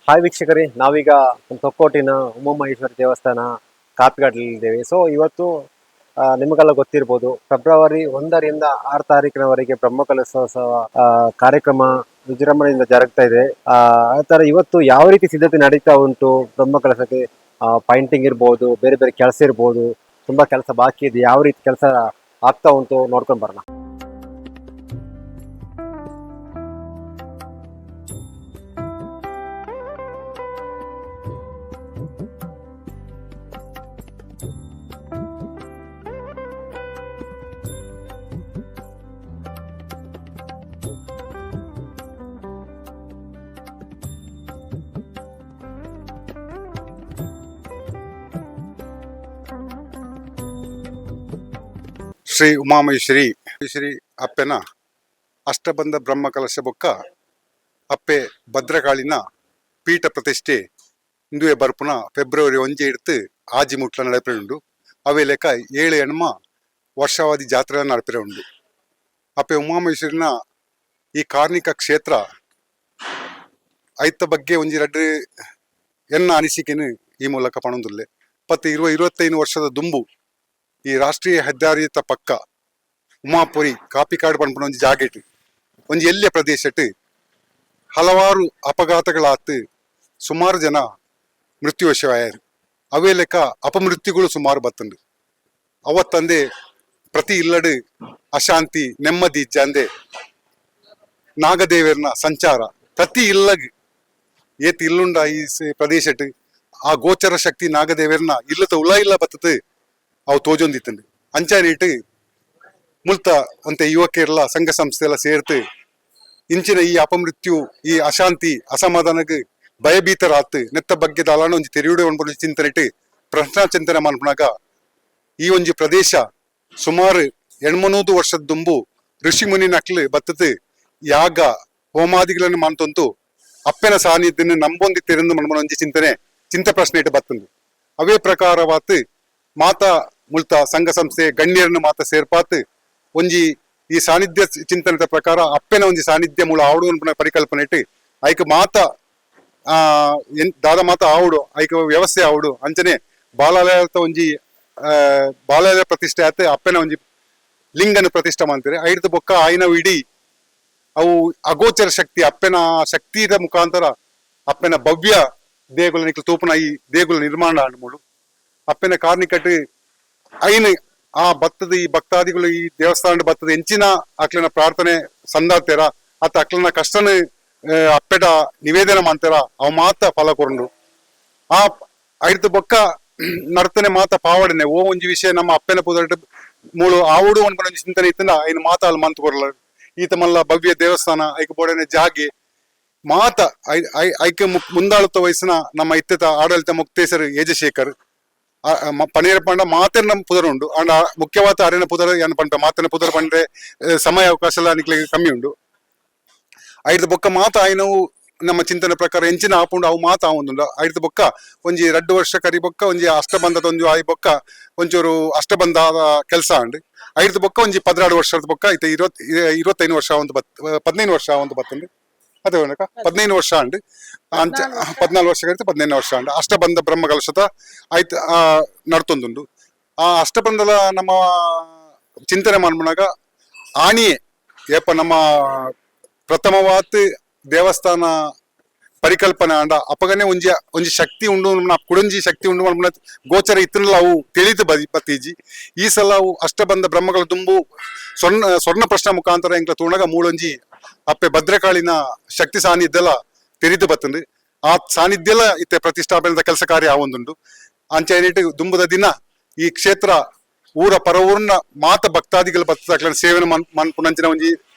Hi ವೀಕ್ಷಕರೇ, ನಾವೀಗ ತೊಕ್ಕೋಟಿನ ಉಮಾಮಹೇಶ್ವರಿ ದೇವಸ್ಥಾನ ಕಾಪಿಘಾಟ್ನಲ್ಲಿದ್ದೇವೆ. ಸೊ ಇವತ್ತು ನಿಮಗೆಲ್ಲ ಗೊತ್ತಿರ್ಬೋದು, ಫೆಬ್ರವರಿ 1ರಿಂದ 6 ತಾರೀಕಿನವರೆಗೆ ಬ್ರಹ್ಮಕಲಶೋತ್ಸವ ಕಾರ್ಯಕ್ರಮ ವಿಜೃಂಭಣೆಯಿಂದ ಜರುಗ್ತಾ ಇದೆ. ಆ ಥರ ಇವತ್ತು ಯಾವ ರೀತಿ ಸಿದ್ಧತೆ ನಡೀತಾ ಉಂಟು ಬ್ರಹ್ಮಕಲಶಕ್ಕೆ, ಪೈಂಟಿಂಗ್ ಇರ್ಬೋದು, ಬೇರೆ ಬೇರೆ ಕೆಲಸ ಇರ್ಬೋದು, ತುಂಬಾ ಕೆಲಸ ಬಾಕಿ ಇದೆ, ಯಾವ ರೀತಿ ಕೆಲಸ ಆಗ್ತಾ ಉಂಟು ನೋಡ್ಕೊಂಡು ಬರೋಣ. ಶ್ರೀ ಉಮಾಮಹೇಶ್ವರಿ ಶ್ರೀ ಅಪ್ಪೆನ ಅಷ್ಟಬಂಧ ಬ್ರಹ್ಮಕಲಶ ಬೊಕ್ಕ ಅಪ್ಪೆ ಭದ್ರಕಾಳಿನ ಪೀಠ ಪ್ರತಿಷ್ಠೆ ಇಂದುವೆ ಬರ್ಪುನ ಫೆಬ್ರವರಿ 1 ಇಡ್ತು ಆಜಿ ಮುಟ್ಲ ನಡಪೆ ಉಂಡು. ಅವೇ ಲೆಕ್ಕ 7 ಎಣ್ಮ ವರ್ಷಾವಧಿ ಜಾತ್ರೆ ನಡಪೆ ಉಂಡು. ಅಪ್ಪೆ ಉಮಾಮಹೇಶ್ವರಿನ ಈ ಕಾರ್ಣಿಕ ಕ್ಷೇತ್ರ ಐತ ಬಗ್ಗೆ ಒಂಜಿ ರಡ್ಡು ಎನ್ನ ಅನಿಸಿಕೆನು ಈ ಮೂಲಕ ಪಣೊಂದುಲ್ಲೆ. 25 ವರ್ಷದ ದುಂಬು ಈ ರಾಷ್ಟ್ರೀಯ ಹೆದ್ದಾರಿಯ ಪಕ್ಕ ಉಮಾಪುರಿ ಕಾಪಿಕಾಡು ಪಂಪನ ಒಂಜಿ ಜಾಗೆಟ್ ಒಂಜಿ ಎಲ್ಯ ಪ್ರದೇಶಟ್ ಹಲವಾರು ಅಪಘಾತಗಳಾತು ಸುಮಾರು ಜನ ಮೃತ್ಯುವಶವಾಯರು. ಅವೇ ಲೆಕ್ಕ ಅಪಮೃತ್ಯುಗಳು ಸುಮಾರು ಬತ್ತಂಡು. ಅವತ್ತಂದೆ ಪ್ರತಿ ಇಲ್ಲಡು ಅಶಾಂತಿ ನೆಮ್ಮದಿ ಇಜ್ಜಂದೆ ನಾಗದೇವರನ ಸಂಚಾರ ಪ್ರತಿ ಇಲ್ಲಗ್ ಏತ್ ಇಲ್ಲುಂಡ ಈ ಪ್ರದೇಶಟ್ ಆ ಗೋಚರ ಶಕ್ತಿ ನಾಗದೇವರನ ಇಲ್ಲದ ಉಲ ಇಲ್ಲ ಬತ್ತದು ಅವು ತೋಜೊಂದಿತ್ತಂಡು. ಅಂಚಾನೀಟ್ ಮುಲ್ತ ಒಂತೆ ಯುವಕರೆಲ್ಲ ಸಂಘ ಸಂಸ್ಥೆ ಎಲ್ಲ ಸೇರ್ತು ಇಂಚಿನ ಈ ಅಪಮೃತ್ಯು ಈ ಅಶಾಂತಿ ಅಸಮಾಧಾನಕ್ಕೆ ಭಯಭೀತರಾತು ನೆತ್ತ ಬಗ್ಗೆ ದಾಲಾನ ಒಂಜಿ ತೆರೆಯುಡೆ ಒಂಬ ಚಿಂತನೆಟ್ ಪ್ರಶ್ನಾ ಚಿಂತನೆ ಮನ್ಪನಾಗ ಈ ಒಂಜಿ ಪ್ರದೇಶ ಸುಮಾರು 800 ವರ್ಷದ ದುಂಬು ಋಷಿ ಮುನಿ ನಕ್ಲು ಬತ್ತದು ಯಾಗ ಹೋಮಾದಿಗಳನ್ನು ಮಾಡ್ತಂತು ಅಪ್ಪೆನ ಸಾನ್ನಿಧ್ಯನ ನಂಬೊಂದಿತ್ತೆರೆಂದು ಮನ್ಮನ ಒಂಜಿ ಚಿಂತ ಪ್ರಶ್ನೆ ಇಟ್ಟು ಬತ್ತಂದು. ಅವೇ ಪ್ರಕಾರವಾತು ಮಾತಾ ಮುಲ್ತ ಸಂಘ ಸಂಸ್ಥೆ ಗಣ್ಯರನ್ನು ಮಾತ ಸೇರ್ಪಾತ್ ಒಂಜಿ ಈ ಸಾನ್ನಿಧ್ಯ ಚಿಂತನದ ಪ್ರಕಾರ ಅಪ್ಪೆನ ಒಂಜಿ ಸಾನ್ನಿಧ್ಯ ಮೂಲ ಆವಡು ಪರಿಕಲ್ಪನೆ ಇಟ್ಟು ಐಕ ಮಾತ ದಾದ ಮಾತ ಆವಡು ಐಕ ವ್ಯವಸ್ಥೆ ಆವಡು ಅಂಚನೆ ಬಾಲಾಲಯ ಒಂಜಿ ಬಾಲಾಲಯ ಪ್ರತಿಷ್ಠೆ ಆತ ಅಪ್ಪೆನ ಒಂಜಿ ಲಿಂಗನ ಪ್ರತಿಷ್ಠೆ ಮಾಡ್ತಾರೆ. ಐಡ್ದು ಬೊಕ್ಕ ಆಯ್ನವು ಇಡೀ ಅವು ಅಗೋಚರ ಶಕ್ತಿ ಅಪ್ಪೆನ ಶಕ್ತಿಯ ಮುಖಾಂತರ ಅಪ್ಪೆನ ಭವ್ಯ ದೇಗುಲ ನಿಕ್ಲು ತೂಪನ ಈ ದೇಗುಲ ನಿರ್ಮಾಣ ಮೂಡು ಅಪ್ಪೆನ ಕಾರ್ನಿಕಟ್ ಐನ್ ಆ ಭತ್ತದ ಈ ಭಕ್ತಾದಿಗಳು ಈ ದೇವಸ್ಥಾನ ಭತ್ತದ ಹೆಂಚಿನ ಅಕ್ಲನ ಪ್ರಾರ್ಥನೆ ಸಂದಾತೆರ ಅತ್ತ ಅಕ್ಲನ ಕಷ್ಟನ ಅಪ್ಪೆಟ ನಿವೇದನೆ ಮಾಡ್ತಾರ ಅವ್ ಮಾತ ಫಲ ಕೊರಂಡು ಆ ಐದು ಬೊಕ್ಕ ನರ್ತನೆ ಮಾತ ಪಾವಡನೆ ಓ ಒಂಜಿ ವಿಷಯ ನಮ್ಮ ಅಪ್ಪೆನ ಪುದಟ್ ಮೂಳು ಆವುಡು ಅನ್ಕೊಂಡ ಚಿಂತನೆ ಇತ್ತಂದ ಐನ್ ಮಾತ ಅಲ್ಲಿ ಮಂತ್ ಕೊರಲ ಈತ ಮಲ್ಲ ಭವ್ಯ ದೇವಸ್ಥಾನ ಐಕ ಬೋಡನೆ ಜಾಗೆ ಮಾತ ಐಕ ಮುಂದಾಳುತ್ತ ವಯಸ್ಸಿನ ನಮ್ಮ ಇತ್ತೆತ ಆಡಳಿತ ಮುಕ್ತೇಸರ್ ಏಜಶೇಖರ್ ಪನೇರ ಪಂಡ ಮಾತೆನ ಪುದರ್ ಉಂಡು ಅಂಡ ಮುಖ್ಯವಾದ ಅರೆನ ಪುದರ್ ಏನ್ ಪಂಡ ಮಾತನ ಪುದರ್ ಪಂಡ್ರೆ ಸಮಯ ಅವಕಾಶ ಎಲ್ಲ ನಿಕ್ಲಿಗೆ ಕಮ್ಮಿ ಉಂಡು. ಐದು ಬೊಕ್ಕ ಮಾತ ಆಯ್ನವು ನಮ್ಮ ಚಿಂತನೆ ಪ್ರಕಾರ ಹೆಂಚಿನ ಆಪುಂಡು ಅವು ಮಾತ ಆವೊಂದುಂಡು. ಐದು ಬೊಕ್ಕ ಒಂಜಿ 2 ವರ್ಷ ಕರಿ ಬೊಕ್ಕ ಒಂಜಿ ಅಷ್ಟಬಂಧದ ಒಂಜು ಆಯ್ ಬೊಕ್ಕ ಒಂಚೂರು ಅಷ್ಟಬಂಧ ಕೆಲಸ ಉಂಡು. ಐದು ಬೊಕ್ಕ ಒಂಜಿ 16 ವರ್ಷದ ಬೊಕ್ಕ ಐತೆ 25 ವರ್ಷ ಒಂದು 15 ವರ್ಷ ಒಂದು ಬತ್ತುಂಡು. ಅದೇ 15 ವರ್ಷ ಉಂಡು. 14 ವರ್ಷ ಕರಿತು 15 ವರ್ಷ ಉಂಡು. ಅಷ್ಟಬಂಧ ಬ್ರಹ್ಮಕಲಶದ ಆಯ್ತು ನಡ್ತೊಂದುಂಡು. ಆ ಅಷ್ಟಬಂಧದ ನಮ್ಮ ಚಿಂತನೆ ಮಾಡ್ಬಿನಾಗ ಆಣಿಯೇ ಏಪ ನಮ್ಮ ಪ್ರಥಮವಾತ್ ದೇವಸ್ಥಾನ ಪರಿಕಲ್ಪನೆ ಅಂಡ ಅಪಗನೆ ಒಂಜಿ ಶಕ್ತಿ ಉಂಡು ಕುಡಂಜಿ ಶಕ್ತಿ ಉಂಡು ಮಾಡ್ಬಿನ ಗೋಚರ ಇತ್ತನಲ್ಲ ಅವು ತಿಳಿದು ಬತ್ತೀಜಿ ಈ ಸಲ ಅವು ಅಷ್ಟಬಂಧ ಬ್ರಹ್ಮಗಳ ತುಂಬು ಸ್ವರ್ಣ ಪ್ರಶ್ನ ಮುಖಾಂತರ ಎಂಕ್ಲ ತೂಣಗ ಮೂಲೊಂಜಿ ಅಪ್ಪೆ ಭದ್ರಕಾಳಿನ ಶಕ್ತಿ ಸಾನ್ನಿಧ್ಯಲ ತೆರಿದು ಬತ್ತಂದು ಆ ಸಾನ್ನಿಧ್ಯಲ ಇತ್ತೆ ಪ್ರತಿಷ್ಠಾಪನೆದ ಕೆಲಸ ಕಾರ್ಯ ಆವೊಂದುಂಡು. ಅಂಚೆನಿಟ್ಟು ದುಂಬುದ ದಿನ ಈ ಕ್ಷೇತ್ರ ಊರ ಪರವೂರ್ನ ಮಾತ ಭಕ್ತಾದಿಗಳು ಬತ್ತದ ಸೇವನೆ ಮನ್ಪುನಂಚಿನ ಒಂಜಿ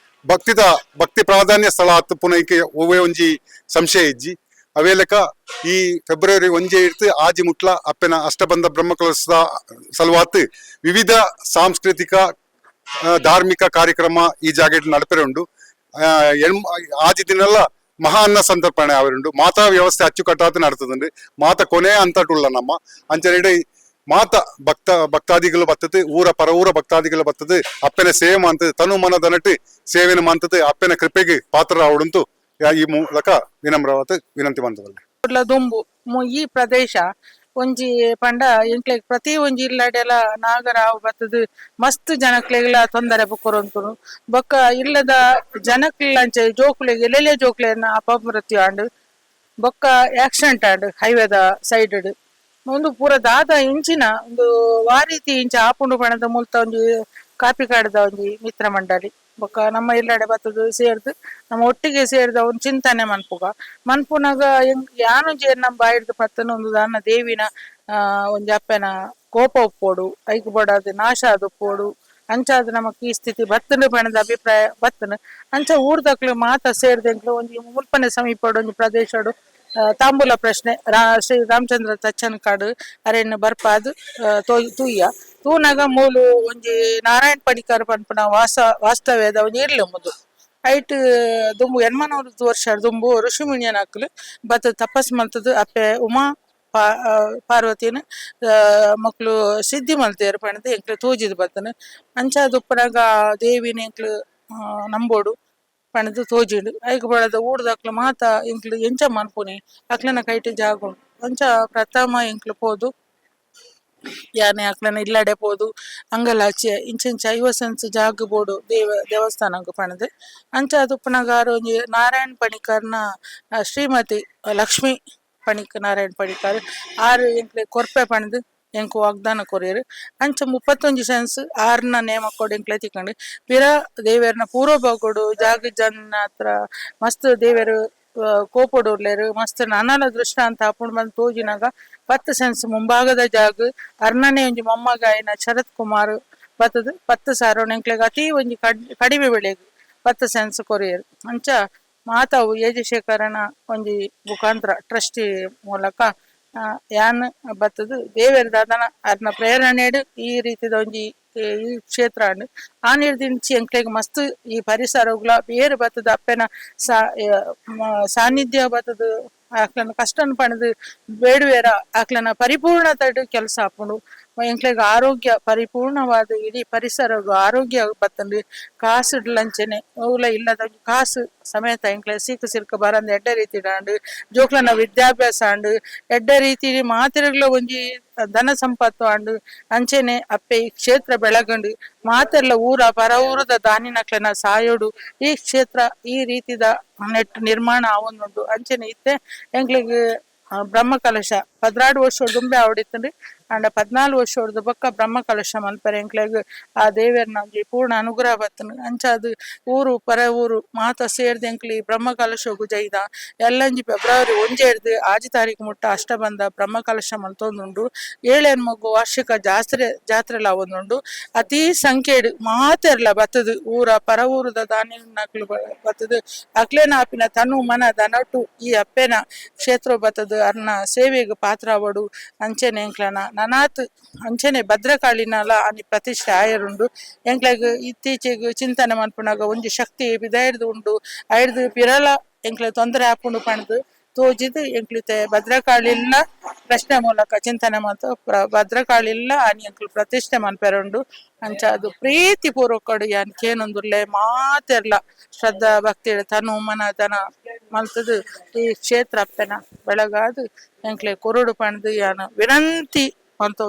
ಭಕ್ತಿ ಪ್ರಾಧಾನ್ಯ ಸ್ಥಳ ಆತು ಪುನಃ ಒವ್ವೇ ಒಂಜಿ ಸಂಶಯ ಇಜ್ಜಿ ಅವೇ ಲೆಕ್ಕ ಈ ಫೆಬ್ರವರಿ 1 ಇಡ್ತು ಆಜಿ ಮುಟ್ಲ ಅಪ್ಪೆನ ಅಷ್ಟಬಂಧ ಬ್ರಹ್ಮಕಲಶದ ಸಲುವಾತ್ ವಿವಿಧ ಸಾಂಸ್ಕೃತಿಕ ಧಾರ್ಮಿಕ ಕಾರ್ಯಕ್ರಮ ಈ ಜಾಗೆಟ್ ನಡಪೆರೆ ಉಂಡು. ಆಜಿ ದಿನೆಲ್ಲ ಮಹಾ ಅನ್ನ ಸಂತರ್ಪಣೆ ಅವರುಂಡು. ಮಾತಾ ವ್ಯವಸ್ಥೆ ಅಚ್ಚುಕಟ್ಟಾತು ನಡ್ತದುಂಡು. ಮಾತ ಕೊನೆ ಅಂತಟುಲ್ಲ ನಮ್ಮ ಅಂಚನೆ ಮಾತ ಭಕ್ತಾದಿಗಳು ಬತ್ತದು ಊರ ಪರ ಭಕ್ತಾದಿಗಳು ಬತ್ತದು ಅಪ್ಪೆನ ಸೇವೆ ಮಾಡ್ತದೆ ತನು ಮನದನಟ್ಟು ಸೇವೆನ ಮಾಡ್ತದೆ ಅಪ್ಪೆನ ಕೃಪೆಗೆ ಪಾತ್ರ ಅವಡಂತೂ ಈ ಮೂಲಕ ವಿನಮ್ರವಾದ ವಿನಂತಿ ಮಾಡ್ತದಲ್ಲ. ದುಂಬು ಈ ಪ್ರದೇಶ ಒಂಜಿ ಪಂಡ ಎಂಕ್ಲೆಗ್ ಪ್ರತಿ ಒಂಜಿ ಇಲ್ಲಡೆಲ ನಾಗರಾವ್ ಬತ್ತದ ಮಸ್ತ್ ಜನಕ್ಲೆಗ್ಲ ತೊಂದರೆ ಬುಕ್ಕುರೊಂತುನು ಬೊಕ್ಕ ಇಲ್ಲದ ಜನಕ್ಲೆಂಚ ಜೋಕುಲೆಗ್ ಎಲ್ಲೆಲ್ಲೆ ಜೋಕ್ಲೆನ ಅಪಮೃತ್ಯು ಆಂಡ್ ಬೊಕ್ಕ ಆಕ್ಸಿಡೆಂಟ್ ಆಂಡ್ ಹೈವೇದ ಸೈಡ್ ಒಂದು ಪೂರ ದಾದ ಇಂಚಿನ ಒಂದು ವಾರೀತಿ ಇಂಚ ಆಪುಂಡು ಪಣದ ಮುಲ್ತ ಒಂಜಿ ಕಾಪಿ ಕಾಡದ ಒಂಜಿ ಮಿತ್ರ ಮಂಡಳಿ ಬೊಕ್ಕ ನಮ್ಮ ಇಲ್ಲಡೆ ಬತ್ತದು ಸೇರ್ದು ನಮ್ಮ ಒಟ್ಟಿಗೆ ಸೇರಿದ ಒಂದು ಚಿಂತನೆ ಮನ್ಪುನಾಗ ಯಾನೊಂಜಿ ನಮ್ಮ ಬಾಯಿಡ್ದು ಪತ್ತನ ಒಂದು ದಾನ ದೇವಿನ ಒಂಜಿ ಅಪ್ಪೆನ ಕೋಪ ಉಪ್ಪೋಡು ಐಕ್ ಬೋಡಾದ ನಾಶ ಆದ್ ಉಪ್ಪೋಡು ಅಂಚಾದ ನಮಕ್ ಈ ಸ್ಥಿತಿ ಬತ್ತನ ಪಣದ ಅಭಿಪ್ರಾಯ ಬತ್ತನ ಅಂಚ ಊರ್ದಕ್ಲು ಮಾತ ಸೇರ್ದೆಂಕ್ಲು ಒಂಜಿ ಮುಲ್ಪನೆ ಸಮೀಪಡು ಒಂಜಿ ಪ್ರದೇಶಡು ತಾಂಬೂಲ ಪ್ರಶ್ನೆ ಶ್ರೀ ರಾಮಚಂದ್ರ ತಚ್ಚನ್ ಕಾಡು ಅರೆನ್ ಬರ್ಪಾದ್ ತೂಯ್ಯ ತೂನಗ ಮೂಲು ಒಂಜಿ ನಾರಾಯಣ್ ಪಡಿಕರ್ ಪನ್ಪುನ ವಾಸ್ತವ್ಯದ ಒಂಜಿ ಇರ್ಲು ಮುದು ಐಟ್ ದುಂಬು ಎನ್ಮನೂರು ವರ್ಷ ದುಂಬು ಋಷಿಮುನಿಯನ್ ಅಕ್ಲು ಬತ್ ತಪಸ್ ಮಲ್ತದು ಅಪ್ಪೆ ಉಮಾ ಪಾರ್ವತಿನ ಮಕ್ಳು ಸಿದ್ಧಿ ಮಲ್ತೇರು ಪಣದು ಎಂಕ್ಲು ತೂಜಿದ್ ಬತ್ತನ ಅಂಚಾದ ಉಪ್ಪನಾಗ ದೇವಿನ ಎಂಕ್ಲು ನಂಬೋಡು ಪಣದು ತೋಜಿಂಡು ಐಕ್ ಬಡದ ಊಡ್ದಕ್ಲು ಮಾತ ಎಂಕ್ಲು ಎಂಚ ಮನ್ಪುನಿ ಅಕ್ಲನ ಕೈಟ್ ಜಾಗ ಅಂಚ ಪ್ರಥಮ ಎಂಕ್ಲು ಪೋದು ಯಾನೆ ಅಕ್ಲನ ಇಲ್ಲಡೆ ಪೋದು ಅಂಗಲಾಚೆ ಇಂಚೆಂಚ ಐವಸೆನ್ಸ್ ಜಾಗ ಬೋಡು ದೇವಸ್ಥಾನಗ್ ಪಣದು ಅಂಚ ಅದುಪ್ಪನಗಾರ ಒಂಜಿ ನಾರಾಯಣ್ ಪಣಿಕರ್ನ ಶ್ರೀಮತಿ ಲಕ್ಷ್ಮಿ ನಾರಾಯಣ್ ಪಣಿಕರ್ ಆರು ಎಂಕ್ಲೆ ಕೊರ್ಪೆ ಪಣದು ಎಂಕು ವಾಗ್ದಾನ ಕೊರಿಯರು ಅಂಚ 31 ಸೆನ್ಸ್ ಆರ್ನ ನೇಮ ಕೊಡು ಎಂಕ್ಲೆ ತಿಕ್ಕಂಡು ಪಿರ ದೇವೇರ್ನ ಪೂರ್ವಭಾಗೊಡು ಜಾಗ ಜನ ಹತ್ರ ಮಸ್ತ್ ದೇವೇರು ಕೋಪೊಡು ಉರ್ಲೇರು ಮಸ್ತ್ ನನಲ ದೃಷ್ಟಾಂತ ಆಪುಂಡು ಬಂದು ತೋಜಿನಾಗ 10 ಸೆನ್ಸ್ ಮುಂಭಾಗದ ಜಾಗ ಅರ್ನನೆ ಒಂಜಿ ಮೊಮ್ಮಗಾಯಿನ ಶರತ್ ಕುಮಾರ್ ಬತ್ತದು 10 ಸಾವಿರ ಎಂಕ್ಲೆಗ್ ಅತಿ ಒಂಜಿ ಕಡಿಮೆ ಬೆಲೆಗ್ 10 ಸೆನ್ಸ್ ಕೊರಿಯರು ಅಂಚ ಮಾತಾವು ಶೇಖರನ ಒಂಜಿ ಮುಖಾಂತರ ಟ್ರಸ್ಟಿ ಮೂಲಕ ಯಾನ್ ಬತ್ತದು ದೇವೇರ್ ದಾದನ ಅರ್ನ ಪ್ರೇರಣೆಡು ಈ ರೀತಿದ ಒಂಜಿ ಈ ಕ್ಷೇತ್ರ ಆ ನಿರ್ದಿಂಚಿ ಎಂಕ್ಲೆಗ್ ಮಸ್ತ್ ಈ ಪರಿಸರಗ್ಲ ಬೇರೆ ಬತ್ತದ ಅಪ್ಪೆನ ಸಾನ್ನಿಧ್ಯ ಬತ್ತದು ಆಕ್ಲನ ಕಷ್ಟನ್ ಪಣದು ಬೇಡುವೆರ ಆಕ್ಲನ ಪರಿಪೂರ್ಣತಡು ಕೆಲಸ ಆಪುಂಡು ಎಂಕ್ಲೆಗ್ ಆರೋಗ್ಯ ಪರಿಪೂರ್ಣವಾದ ಇಡೀ ಪರಿಸರಗು ಆರೋಗ್ಯ ಬತ್ತಂಡು ಕಾಸು ಲಂಚನೆ ಅವುಲ ಇಲ್ಲದ ಕಾಸು ಸಮೇತ ಎಂಕ್ಲೆ ಸಿರ್ಕ ಬರಂದ ಎಡ್ಡೆ ರೀತಿ ದಾಂಡು ಜೋಕ್ಲನ ವಿದ್ಯಾಭ್ಯಾಸ ಆಂಡು ಎಡ್ಡೆ ರೀತಿ ಮಾತಿರಗ್ಲ ಒಂಜಿ ಧನ ಸಂಪತ್ತು ಆಂಡು ಅಂಚೆನೆ ಅಪ್ಪೆ ಈ ಕ್ಷೇತ್ರ ಬೆಳಗಂಡು ಮಾತೆರ್ಲ ಊರ ಪರ ಊರದ ದಾನಿನಕ್ಲೆನ ಸಾಯೋಡು ಈ ಕ್ಷೇತ್ರ ಈ ರೀತಿದ ನೆಟ್ ನಿರ್ಮಾಣ ಆವೊಂದುಂಡು ಅಂಚೆನೆ ಇತ್ತೆ ಎಂಕ್ಲೆಗ್ ಬ್ರಹ್ಮ ಕಲಶ 16 ವರ್ಷ ದುಂಬೆ ಆವಡಿತ್ತಂಡು ಅಂಡ 14 ವರ್ಷ ಬೊಕ್ಕ ಬ್ರಹ್ಮ ಕಲಶ ಮಲ್ಪರೆ ಎಂಕ್ಲೆಗ್ ಆ ದೇವೇರ್ನ ಒಂಜಿ ಪೂರ್ಣ ಅನುಗ್ರಹ ಬತ್ತನು ಅಂಚ ಅದು ಊರು ಪರ ಊರು ಮಾತ ಸೇರ್ದು ಎಂಕ್ಲಿ ಬ್ರಹ್ಮ ಕಲಶಗು ಜೈದ ಎಲ್ಲಂಜಿ ಫೆಬ್ರವರಿ 1 ಆಜಿ ತಾರೀಕು ಮುಟ್ಟ ಅಷ್ಟಬಂಧ ಬ್ರಹ್ಮ ಕಲಶ ಮಲ್ತೊಂದುಂಡು 7 ಮಗು ವಾರ್ಷಿಕ ಜಾತ್ರೆಲ ಆವೊಂದುಂಡು ಅತಿ ಸಂಖ್ಯೆಡ್ ಮಾತೆರ್ಲ ಬತ್ತದು ಊರ ಪರ ಊರದ ದಾನಿನಕ್ಲು ಬತ್ತದು ಅಕ್ಲೇನ ಆಪಿನ ತನು ಮನ ದನಟು ಈ ಅಪ್ಪೆನ ಕ್ಷೇತ್ರ ಬತ್ತದು ಅರ್ನ ಸೇವೆಗ್ ಪಾತ್ರ ಆವಡು ಅಂಚೆನೆ ಎಂಕ್ಲನ ನನಾತ್ ಅಂಚೆನೆ ಭದ್ರಕಾಳಿನಲ ಅನಿ ಪ್ರತಿಷ್ಠೆ ಆಯರುಂಡು ಎಂಕ್ಲೆಗ್ ಇತ್ತೀಚೆಗ್ ಚಿಂತನೆ ಮನ್ಪುನಾಗ ಒಂಜಿ ಶಕ್ತಿ ಬಿದಾಯ್ದು ಉಂಡು ಐಡ್ದು ಪಿರಲ ಎಂಕ್ಲೆ ತೊಂದರೆ ಆಪುಂಡು ಪಣದು ತೋಜಿದ್ ಎಂಕ್ಲಿತೆ ಭದ್ರಕಾಳಿಲ್ಲ ಪ್ರಶ್ನೆ ಮೂಲಕ ಚಿಂತನೆ ಮಲ್ತು ಭದ್ರಕಾಳಿಲ್ಲ ಅನಿ ಎಂಕ್ಲು ಪ್ರತಿಷ್ಠೆ ಮನ್ಪೆರುಂಡು ಅಂಚ ಅದು ಪ್ರೀತಿ ಪೂರ್ವಕಡು ಯಾನ್ ಕೇನೊಂದುರ್ಲೆ ಮಾತೆರ್ಲ ಶ್ರದ್ಧಾ ಭಕ್ತಿ ತನು ಮನ ದನ ಮಲ್ತದು ಈ ಕ್ಷೇತ್ರ ಅಪ್ಪೆನ ಬೆಳಗಾದು ಎಂಕ್ಲೆ ಕೊರುಡು ಪಣದು ಯಾನ್ ವಿನಂತಿ ಅಂತ